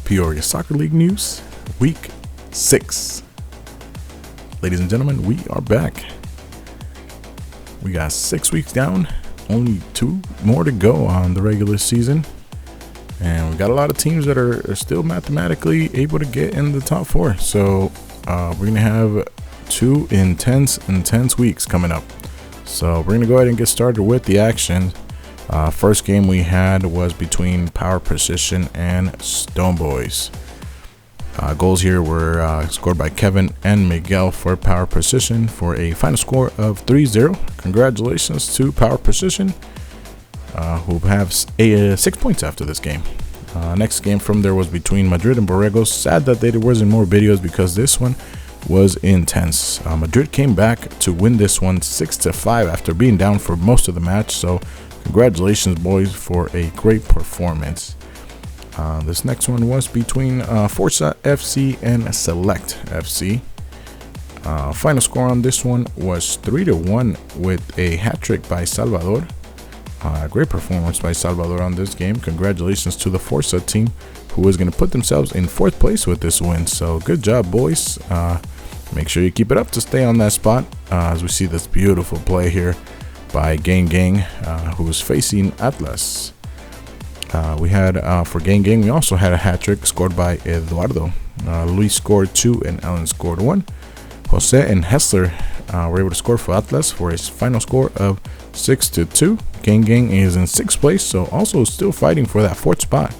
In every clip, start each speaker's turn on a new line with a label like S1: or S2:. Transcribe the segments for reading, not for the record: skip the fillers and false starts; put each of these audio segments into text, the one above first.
S1: Peoria Soccer League news, week 6. Ladies and gentlemen, we are back. We got 6 weeks down, only 2 more to go on the regular season. And we got a lot of teams that are still mathematically able to get in the top 4. So we're going to have 2 intense weeks coming up. So we're going to go ahead and get started with the action. First game we had was between Power Precision and Stone Boys. Goals here were scored by Kevin and Miguel for Power Precision for a final score of 3-0. Congratulations to Power Precision, who have 6 points after this game. Next game from there was between Madrid and Borregos. Sad that there wasn't more videos because this one was intense. Madrid came back to win this one 6-5 after being down for most of the match. So congratulations, boys, for a great performance. This next one was between Forza FC and Select FC. Final score on this one was 3-1 with a hat trick by Salvador. Great performance by Salvador on this game. Congratulations to the Forza team, who is going to put themselves in 4th place with this win. So good job, boys. Make sure you keep it up to stay on that spot, as we see this beautiful play here by Gang Gang, who is facing Atlas. We had for Gang Gang, we also had a hat trick scored by Eduardo. Luis scored 2 and Alan scored 1. Jose and Hessler were able to score for Atlas for his final score of 6-2. Gang Gang is in 6th place, so also still fighting for that 4th spot.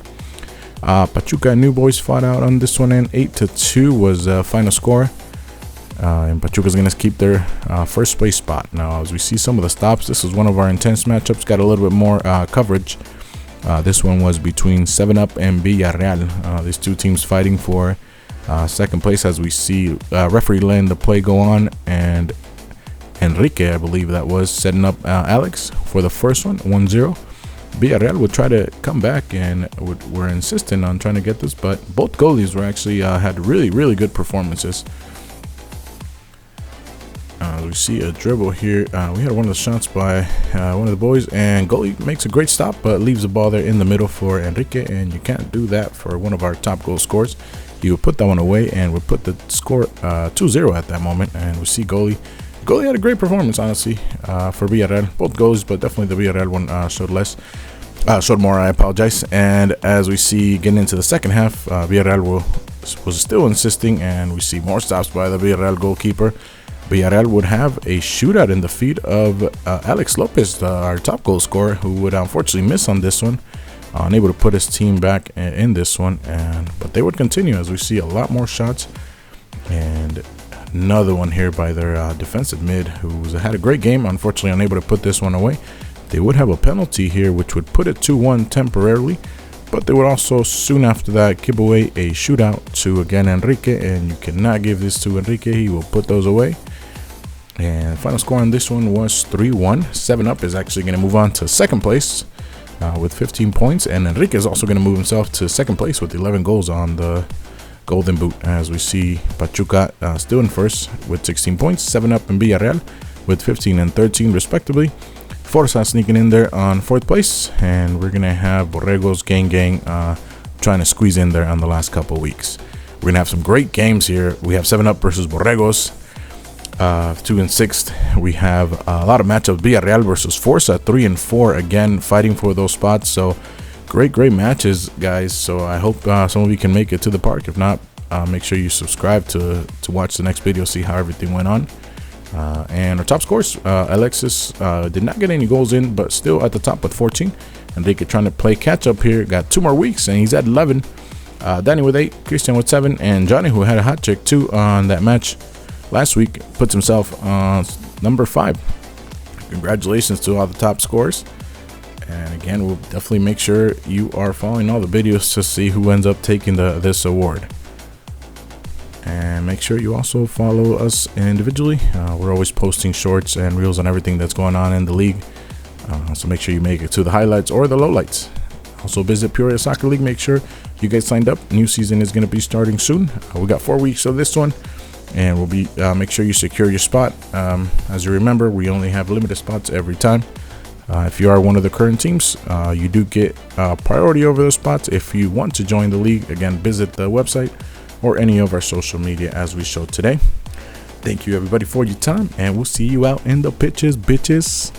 S1: Pachuca and New Boys fought out on this one, and 8-2 was the final score. And Pachuca is going to keep their 1st place spot. Now, as we see some of the stops, this was one of our intense matchups. Got a little bit more coverage. This one was between 7-Up and Villarreal. These two teams fighting for 2nd place, as we see referee letting the play go on, and Enrique, I believe that was, setting up Alex for the first one, 1-0. Villarreal would try to come back and were insistent on trying to get this, but both goalies were actually had really good performances. We see a dribble here. We had one of the shots by one of the boys, and goalie makes a great stop, but leaves the ball there in the middle for Enrique, and you can't do that for one of our top goal scorers. He would put that one away and would put the score 2-0 at that moment. And we see goalie had a great performance, honestly, for Villarreal. Both goals, but definitely the Villarreal one showed more, I apologize. And as we see getting into the second half, Villarreal was still insisting, and we see more stops by the Villarreal goalkeeper. Villarreal would have a shootout in the feet of Alex Lopez, our top goal scorer, who would unfortunately miss on this one, unable to put his team back in this one. But they would continue, as we see a lot more shots. And another one here by their defensive mid, who had a great game, unfortunately unable to put this one away. They would have a penalty here, which would put it 2-1 temporarily, but they would also soon after that give away a shootout to, again, Enrique, and you cannot give this to Enrique. He will put those away. And final score on this one was 3-1. 7-Up is actually going to move on to 2nd place with 15 points, and Enrique is also going to move himself to 2nd place with 11 goals on the Golden Boot, as we see Pachuca still in 1st with 16 points, 7-Up and Villarreal with 15 and 13 respectively. Forza sneaking in there on 4th place, and we're going to have Borregos, Gang Gang trying to squeeze in there on the last couple weeks. We're going to have some great games here. We have 7-Up versus Borregos, 2 and 6th. We have a lot of matchups. Villarreal versus Forza, 3 and 4, again fighting for those spots. So great matches, guys. So I hope some of you can make it to the park. If not, make sure you subscribe to watch the next video, see how everything went on. And our top scores, Alexis did not get any goals in, but still at the top with 14. Enrique trying to play catch up here, got 2 more weeks, and he's at 11. Danny with 8, Christian with 7, and Johnny, who had a hat trick too on that match last week, puts himself on number 5. Congratulations to all the top scores. And again, we'll definitely make sure you are following all the videos to see who ends up taking this award. And make sure you also follow us individually. We're always posting shorts and reels on everything that's going on in the league. So make sure you make it to the highlights or the lowlights. Also visit Peoria Soccer League. Make sure you guys signed up. New season is going to be starting soon. We got 4 weeks of this one. And we'll be make sure you secure your spot. As you remember, we only have limited spots every time. If you are one of the current teams, you do get priority over those spots. If you want to join the league, again, visit the website or any of our social media as we showed today. Thank you everybody for your time, and we'll see you out in the pitches, bitches.